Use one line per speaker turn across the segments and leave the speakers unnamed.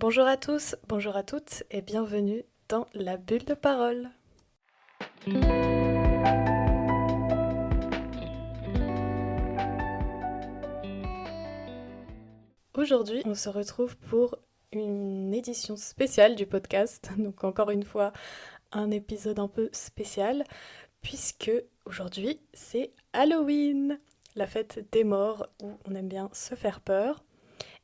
Bonjour à tous, bonjour à toutes et bienvenue dans la bulle de parole. Aujourd'hui, on se retrouve pour une édition spéciale du podcast, donc encore une fois un épisode un peu spécial, puisque aujourd'hui c'est Halloween, la fête des morts où on aime bien se faire peur.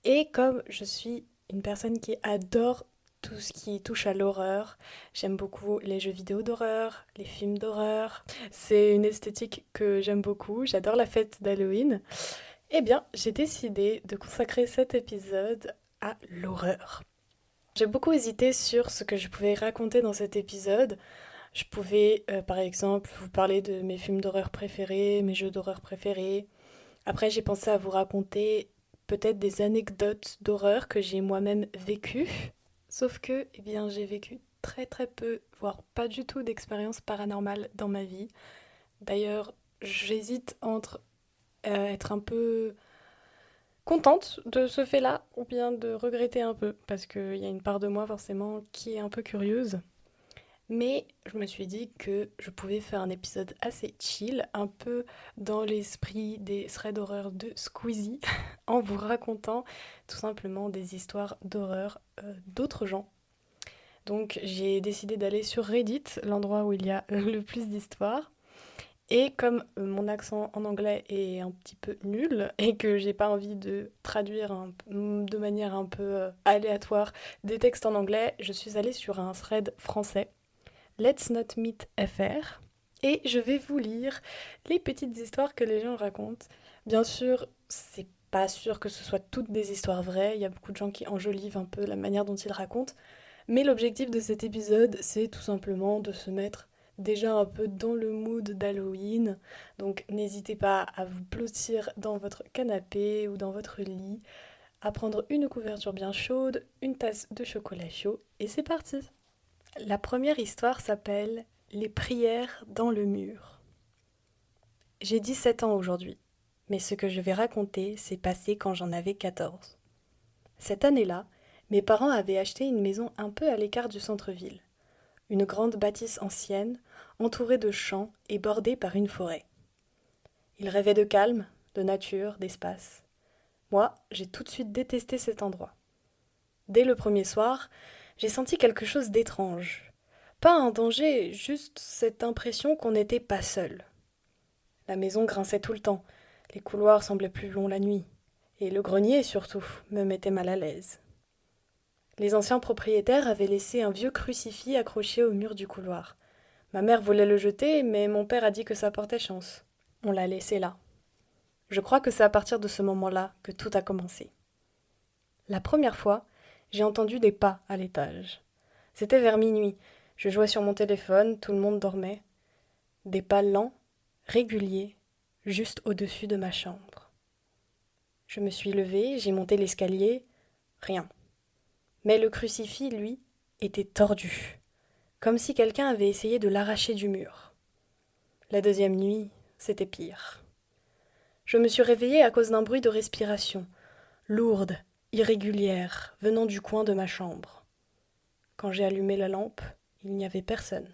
Et comme je suis une personne qui adore tout ce qui touche à l'horreur, j'aime beaucoup les jeux vidéo d'horreur, les films d'horreur. C'est une esthétique que j'aime beaucoup, j'adore la fête d'Halloween. Eh bien, j'ai décidé de consacrer cet épisode à l'horreur. J'ai beaucoup hésité sur ce que je pouvais raconter dans cet épisode. Je pouvais, par exemple, vous parler de mes films d'horreur préférés, mes jeux d'horreur préférés. Après, j'ai pensé à vous raconter peut-être des anecdotes d'horreur que j'ai moi-même vécues. Sauf que, eh bien, j'ai vécu très très peu, voire pas du tout d'expérience paranormale dans ma vie. D'ailleurs, j'hésite entre être un peu contente de ce fait-là ou bien de regretter un peu, parce qu'il y a une part de moi forcément qui est un peu curieuse. Mais je me suis dit que je pouvais faire un épisode assez chill, un peu dans l'esprit des threads d'horreur de Squeezie, en vous racontant tout simplement des histoires d'horreur d'autres gens. Donc j'ai décidé d'aller sur Reddit, l'endroit où il y a le plus d'histoires. Et comme mon accent en anglais est un petit peu nul et que j'ai pas envie de traduire de manière un peu aléatoire des textes en anglais, je suis allée sur un thread français, Let's Not Meet FR, et je vais vous lire les petites histoires que les gens racontent. Bien sûr, c'est pas sûr que ce soit toutes des histoires vraies, il y a beaucoup de gens qui enjolivent un peu la manière dont ils racontent, mais l'objectif de cet épisode, c'est tout simplement de se mettre déjà un peu dans le mood d'Halloween. Donc n'hésitez pas à vous blottir dans votre canapé ou dans votre lit, à prendre une couverture bien chaude, une tasse de chocolat chaud, et c'est parti. La première histoire s'appelle Les prières dans le mur. J'ai 17 ans aujourd'hui, mais ce que je vais raconter s'est passé quand j'en avais 14. Cette année-là, mes parents avaient acheté une maison un peu à l'écart du centre-ville. Une grande bâtisse ancienne, entourée de champs et bordée par une forêt. Ils rêvaient de calme, de nature, d'espace. Moi, j'ai tout de suite détesté cet endroit. Dès le premier soir, j'ai senti quelque chose d'étrange. Pas un danger, juste cette impression qu'on n'était pas seul. La maison grinçait tout le temps, les couloirs semblaient plus longs la nuit, et le grenier, surtout, me mettait mal à l'aise. Les anciens propriétaires avaient laissé un vieux crucifix accroché au mur du couloir. Ma mère voulait le jeter, mais mon père a dit que ça portait chance. On l'a laissé là. Je crois que c'est à partir de ce moment-là que tout a commencé. La première fois, j'ai entendu des pas à l'étage. C'était vers minuit. Je jouais sur mon téléphone, tout le monde dormait. Des pas lents, réguliers, juste au-dessus de ma chambre. Je me suis levée, j'ai monté l'escalier. Rien. Mais le crucifix, lui, était tordu, comme si quelqu'un avait essayé de l'arracher du mur. La deuxième nuit, c'était pire. Je me suis réveillée à cause d'un bruit de respiration, lourde, irrégulière, venant du coin de ma chambre. Quand j'ai allumé la lampe, il n'y avait personne.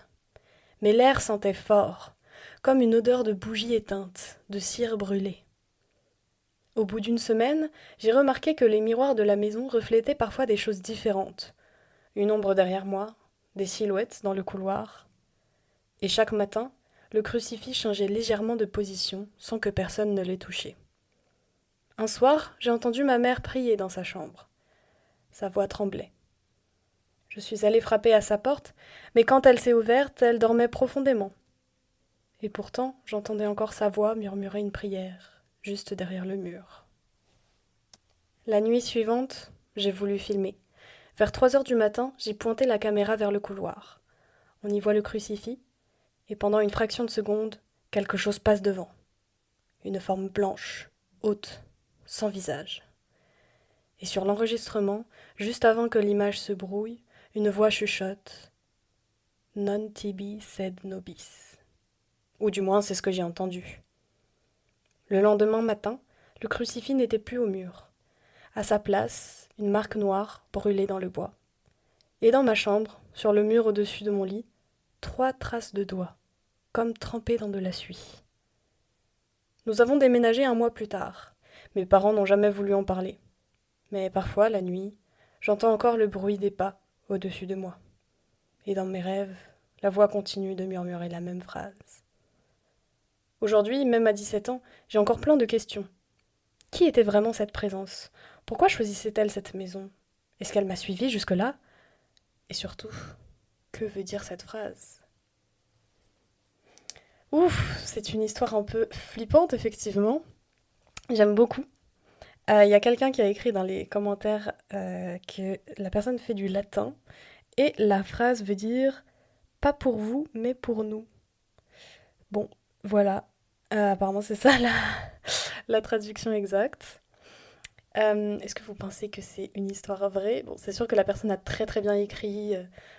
Mais l'air sentait fort, comme une odeur de bougie éteinte, de cire brûlée. Au bout d'une semaine, j'ai remarqué que les miroirs de la maison reflétaient parfois des choses différentes. Une ombre derrière moi, des silhouettes dans le couloir. Et chaque matin, le crucifix changeait légèrement de position sans que personne ne l'ait touché. Un soir, j'ai entendu ma mère prier dans sa chambre. Sa voix tremblait. Je suis allée frapper à sa porte, mais quand elle s'est ouverte, elle dormait profondément. Et pourtant, j'entendais encore sa voix murmurer une prière, juste derrière le mur. La nuit suivante, j'ai voulu filmer. Vers 3 heures du matin, j'ai pointé la caméra vers le couloir. On y voit le crucifix, et pendant une fraction de seconde, quelque chose passe devant. Une forme blanche, haute, sans visage. Et sur l'enregistrement, juste avant que l'image se brouille, une voix chuchote Non tibi sed nobis. Ou du moins, c'est ce que j'ai entendu. Le lendemain matin, le crucifix n'était plus au mur. À sa place, une marque noire brûlée dans le bois. Et dans ma chambre, sur le mur au-dessus de mon lit, 3 traces de doigts, comme trempées dans de la suie. Nous avons déménagé 1 mois plus tard. Mes parents n'ont jamais voulu en parler. Mais parfois, la nuit, j'entends encore le bruit des pas au-dessus de moi. Et dans mes rêves, la voix continue de murmurer la même phrase. Aujourd'hui, même à 17 ans, j'ai encore plein de questions. Qui était vraiment cette présence? Pourquoi choisissait-elle cette maison? Est-ce qu'elle m'a suivie jusque-là? Et surtout, que veut dire cette phrase? Ouf, c'est une histoire un peu flippante, effectivement. J'aime beaucoup. Il y a quelqu'un qui a écrit dans les commentaires que la personne fait du latin et la phrase veut dire pas pour vous, mais pour nous. Bon, voilà. Apparemment, c'est ça la traduction exacte. Est-ce que vous pensez que c'est une histoire vraie? Bon, c'est sûr que la personne a très très bien écrit,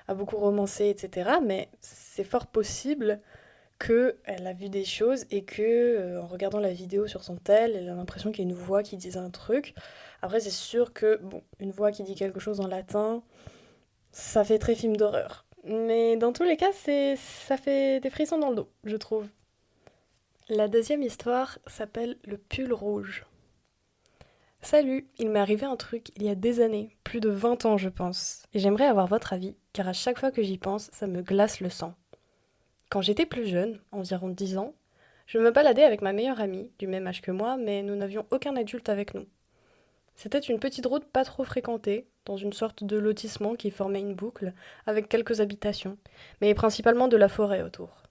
a beaucoup romancé, etc. Mais c'est fort possible qu'elle a vu des choses et que, en regardant la vidéo sur son tel, elle a l'impression qu'il y a une voix qui disait un truc. Après, c'est sûr que, bon, une voix qui dit quelque chose en latin, ça fait très film d'horreur. Mais dans tous les cas, ça fait des frissons dans le dos, je trouve. La deuxième histoire s'appelle Le pull rouge. Salut, il m'est arrivé un truc il y a des années, plus de 20 ans je pense, et j'aimerais avoir votre avis, car à chaque fois que j'y pense, ça me glace le sang. Quand j'étais plus jeune, environ 10 ans, je me baladais avec ma meilleure amie, du même âge que moi, mais nous n'avions aucun adulte avec nous. C'était une petite route pas trop fréquentée, dans une sorte de lotissement qui formait une boucle, avec quelques habitations, mais principalement de la forêt autour.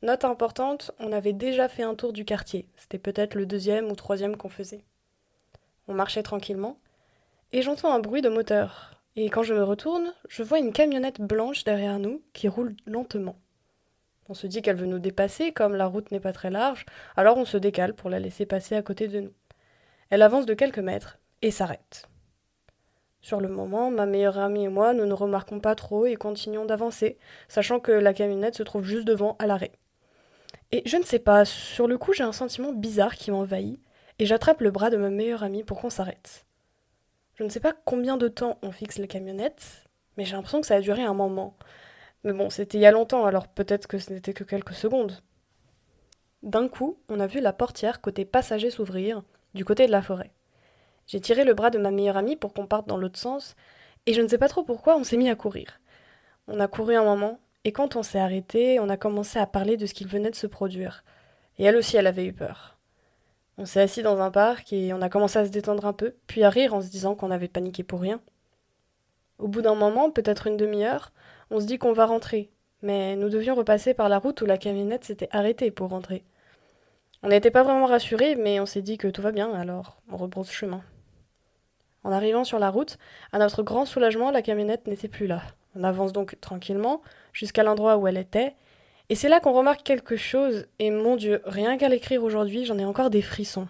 Note importante, on avait déjà fait un tour du quartier, c'était peut-être le deuxième ou troisième qu'on faisait. On marchait tranquillement, et j'entends un bruit de moteur. Et quand je me retourne, je vois une camionnette blanche derrière nous qui roule lentement. On se dit qu'elle veut nous dépasser, comme la route n'est pas très large, alors on se décale pour la laisser passer à côté de nous. Elle avance de quelques mètres et s'arrête. Sur le moment, ma meilleure amie et moi, nous ne remarquons pas trop et continuons d'avancer, sachant que la camionnette se trouve juste devant à l'arrêt. Et je ne sais pas, sur le coup j'ai un sentiment bizarre qui m'envahit, et j'attrape le bras de ma meilleure amie pour qu'on s'arrête. Je ne sais pas combien de temps on fixe la camionnette, mais j'ai l'impression que ça a duré un moment. Mais bon, c'était il y a longtemps, alors peut-être que ce n'était que quelques secondes. D'un coup, on a vu la portière côté passager s'ouvrir, du côté de la forêt. J'ai tiré le bras de ma meilleure amie pour qu'on parte dans l'autre sens, et je ne sais pas trop pourquoi on s'est mis à courir. On a couru un moment, et quand on s'est arrêté, on a commencé à parler de ce qui venait de se produire. Et elle aussi, elle avait eu peur. On s'est assis dans un parc et on a commencé à se détendre un peu, puis à rire en se disant qu'on avait paniqué pour rien. Au bout d'un moment, peut-être une demi-heure, on se dit qu'on va rentrer, mais nous devions repasser par la route où la camionnette s'était arrêtée pour rentrer. On n'était pas vraiment rassurés, mais on s'est dit que tout va bien, alors on rebrousse chemin. En arrivant sur la route, à notre grand soulagement, la camionnette n'était plus là. On avance donc tranquillement jusqu'à l'endroit où elle était, et c'est là qu'on remarque quelque chose, et mon Dieu, rien qu'à l'écrire aujourd'hui, j'en ai encore des frissons.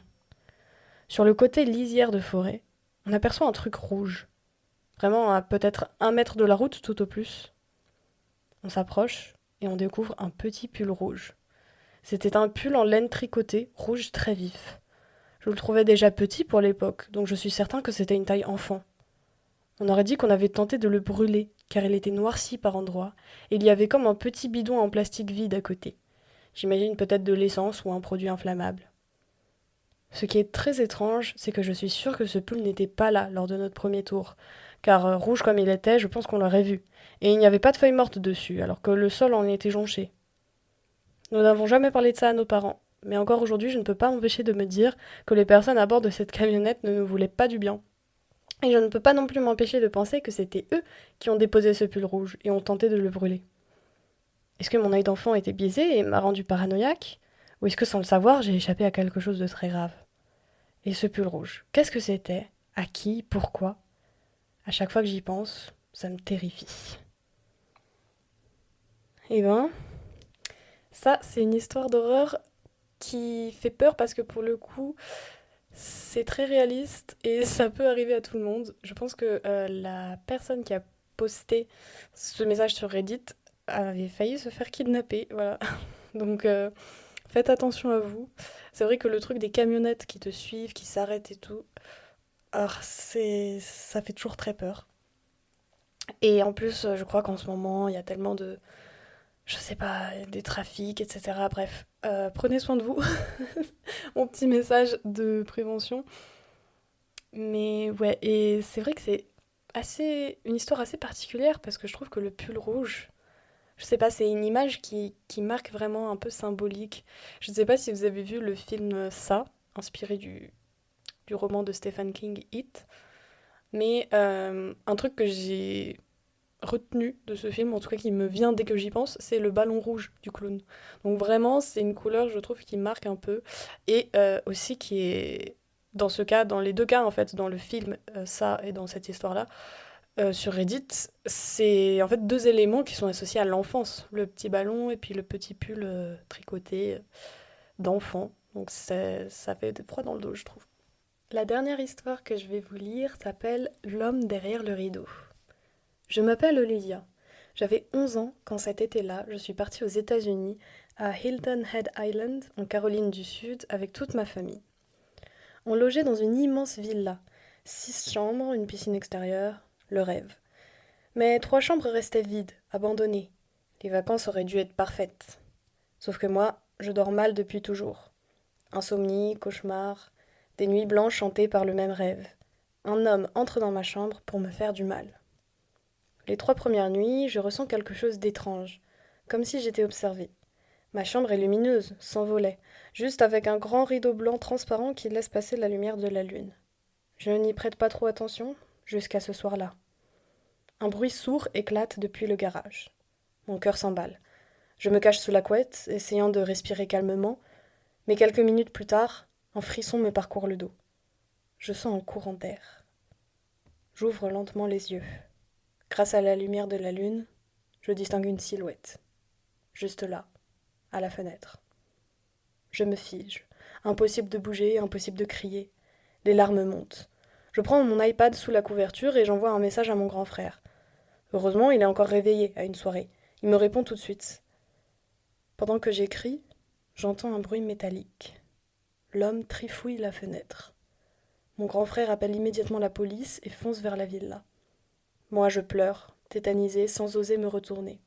Sur le côté lisière de forêt, on aperçoit un truc rouge. Vraiment à peut-être 1 mètre de la route tout au plus. On s'approche et on découvre un petit pull rouge. C'était un pull en laine tricotée, rouge très vif. Je le trouvais déjà petit pour l'époque, donc je suis certain que c'était une taille enfant. On aurait dit qu'on avait tenté de le brûler, car il était noirci par endroits, et il y avait comme un petit bidon en plastique vide à côté. J'imagine peut-être de l'essence ou un produit inflammable. Ce qui est très étrange, c'est que je suis sûre que ce pull n'était pas là lors de notre premier tour, car rouge comme il était, je pense qu'on l'aurait vu, et il n'y avait pas de feuilles mortes dessus, alors que le sol en était jonché. Nous n'avons jamais parlé de ça à nos parents, mais encore aujourd'hui je ne peux pas m'empêcher de me dire que les personnes à bord de cette camionnette ne nous voulaient pas du bien. Et je ne peux pas non plus m'empêcher de penser que c'était eux qui ont déposé ce pull rouge et ont tenté de le brûler. Est-ce que mon œil d'enfant était biaisé et m'a rendu paranoïaque? Ou est-ce que sans le savoir, j'ai échappé à quelque chose de très grave? Et ce pull rouge, qu'est-ce que c'était? À qui? Pourquoi? À chaque fois que j'y pense, ça me terrifie. Eh ben, ça, c'est une histoire d'horreur qui fait peur parce que pour le coup, c'est très réaliste et ça peut arriver à tout le monde. Je pense que la personne qui a posté ce message sur Reddit avait failli se faire kidnapper, voilà. Donc faites attention à vous. C'est vrai que le truc des camionnettes qui te suivent, qui s'arrêtent et tout, Alors, ça fait toujours très peur. Et en plus, je crois qu'en ce moment, il y a tellement de, je sais pas, des trafics, etc. Bref, prenez soin de vous. Mon petit message de prévention. Mais ouais, et c'est vrai que c'est une histoire assez particulière parce que je trouve que le pull rouge, je sais pas, c'est une image qui marque vraiment un peu symbolique. Je sais pas si vous avez vu le film Ça, inspiré du roman de Stephen King, It. Mais un truc que j'ai retenu de ce film, en tout cas qui me vient dès que j'y pense, c'est le ballon rouge du clown. Donc vraiment, c'est une couleur, je trouve, qui marque un peu. Et aussi qui est, dans ce cas, dans les deux cas, en fait, dans le film, ça et dans cette histoire-là, sur Reddit, c'est en fait deux éléments qui sont associés à l'enfance. Le petit ballon et puis le petit pull tricoté d'enfant. Donc ça fait froid dans le dos, je trouve. La dernière histoire que je vais vous lire s'appelle L'homme derrière le rideau. Je m'appelle Olivia. J'avais 11 ans quand cet été-là, je suis partie aux États-Unis, à Hilton Head Island, en Caroline du Sud, avec toute ma famille. On logeait dans une immense villa. 6 chambres, une piscine extérieure, le rêve. Mais 3 chambres restaient vides, abandonnées. Les vacances auraient dû être parfaites. Sauf que moi, je dors mal depuis toujours. Insomnie, cauchemar, des nuits blanches hantées par le même rêve. Un homme entre dans ma chambre pour me faire du mal. Les 3 premières nuits, je ressens quelque chose d'étrange, comme si j'étais observée. Ma chambre est lumineuse, sans volet, juste avec un grand rideau blanc transparent qui laisse passer la lumière de la lune. Je n'y prête pas trop attention, jusqu'à ce soir-là. Un bruit sourd éclate depuis le garage. Mon cœur s'emballe. Je me cache sous la couette, essayant de respirer calmement, mais quelques minutes plus tard, un frisson me parcourt le dos. Je sens un courant d'air. J'ouvre lentement les yeux. Grâce à la lumière de la lune, je distingue une silhouette. Juste là, à la fenêtre. Je me fige. Impossible de bouger, impossible de crier. Les larmes montent. Je prends mon iPad sous la couverture et j'envoie un message à mon grand frère. Heureusement, il est encore réveillé à une soirée. Il me répond tout de suite. Pendant que j'écris, j'entends un bruit métallique. L'homme trifouille la fenêtre. Mon grand frère appelle immédiatement la police et fonce vers la villa. Moi, je pleure, tétanisée, sans oser me retourner.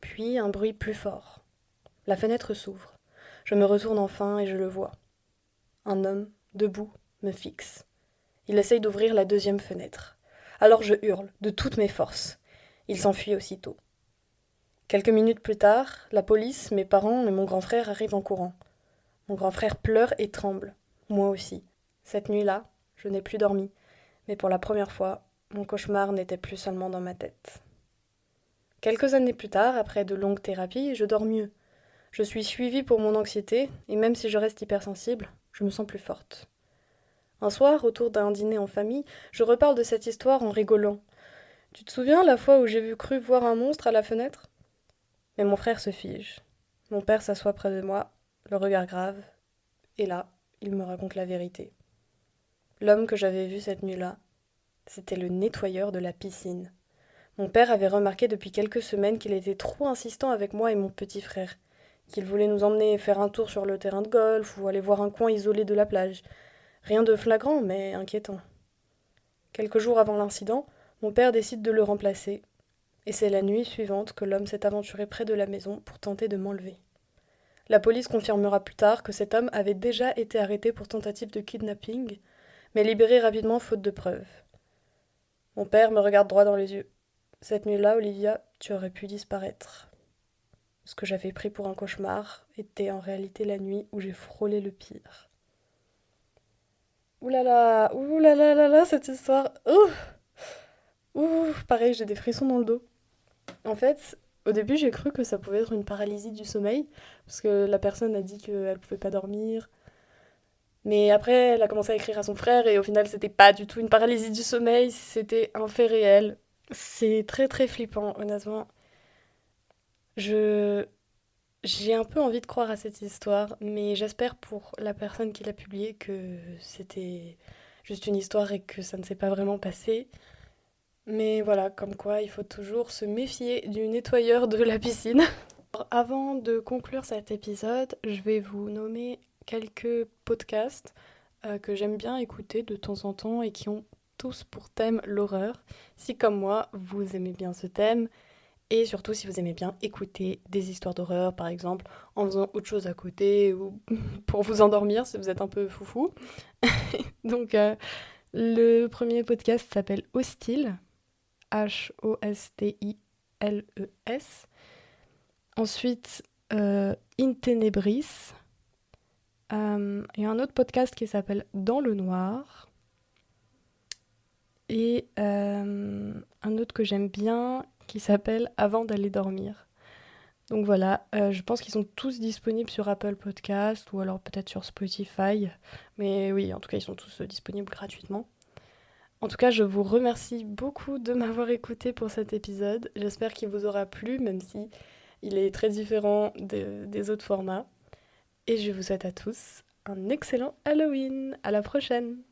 Puis un bruit plus fort. La fenêtre s'ouvre. Je me retourne enfin et je le vois. Un homme, debout, me fixe. Il essaye d'ouvrir la deuxième fenêtre. Alors je hurle, de toutes mes forces. Il s'enfuit aussitôt. Quelques minutes plus tard, la police, mes parents et mon grand frère arrivent en courant. Mon grand frère pleure et tremble. Moi aussi. Cette nuit-là, je n'ai plus dormi. Mais pour la première fois, mon cauchemar n'était plus seulement dans ma tête. Quelques années plus tard, après de longues thérapies, je dors mieux. Je suis suivie pour mon anxiété, et même si je reste hypersensible, je me sens plus forte. Un soir, autour d'un dîner en famille, je reparle de cette histoire en rigolant. Tu te souviens la fois où j'ai cru voir un monstre à la fenêtre? Mais mon frère se fige. Mon père s'assoit près de moi, le regard grave, et là, il me raconte la vérité. L'homme que j'avais vu cette nuit-là, c'était le nettoyeur de la piscine. Mon père avait remarqué depuis quelques semaines qu'il était trop insistant avec moi et mon petit frère, qu'il voulait nous emmener faire un tour sur le terrain de golf ou aller voir un coin isolé de la plage. Rien de flagrant, mais inquiétant. Quelques jours avant l'incident, mon père décide de le remplacer, et c'est la nuit suivante que l'homme s'est aventuré près de la maison pour tenter de m'enlever. La police confirmera plus tard que cet homme avait déjà été arrêté pour tentative de kidnapping, mais libéré rapidement faute de preuves. Mon père me regarde droit dans les yeux. Cette nuit-là, Olivia, tu aurais pu disparaître. Ce que j'avais pris pour un cauchemar était en réalité la nuit où j'ai frôlé le pire. Ouh là là, cette histoire. Pareil, j'ai des frissons dans le dos. En fait, au début, j'ai cru que ça pouvait être une paralysie du sommeil, parce que la personne a dit qu'elle pouvait pas dormir. Mais après, elle a commencé à écrire à son frère, et au final, c'était pas du tout une paralysie du sommeil, c'était un fait réel. C'est très très flippant, honnêtement. Je J'ai un peu envie de croire à cette histoire, mais j'espère pour la personne qui l'a publiée que c'était juste une histoire et que ça ne s'est pas vraiment passé. Mais voilà, comme quoi il faut toujours se méfier du nettoyeur de la piscine. Alors, avant de conclure cet épisode, je vais vous nommer quelques podcasts que j'aime bien écouter de temps en temps et qui ont tous pour thème l'horreur. Si comme moi, vous aimez bien ce thème, et surtout si vous aimez bien écouter des histoires d'horreur, par exemple, en faisant autre chose à côté ou pour vous endormir si vous êtes un peu foufou. Donc, le premier podcast s'appelle Hostile, Hostiles. Ensuite, In Tenebris. Il y a un autre podcast qui s'appelle Dans le Noir. Et un autre que j'aime bien qui s'appelle Avant d'aller dormir. Donc voilà, je pense qu'ils sont tous disponibles sur Apple Podcast ou alors peut-être sur Spotify. Mais oui, en tout cas, ils sont tous disponibles gratuitement. En tout cas, je vous remercie beaucoup de m'avoir écouté pour cet épisode. J'espère qu'il vous aura plu, même si il est très différent des autres formats. Et je vous souhaite à tous un excellent Halloween. À la prochaine!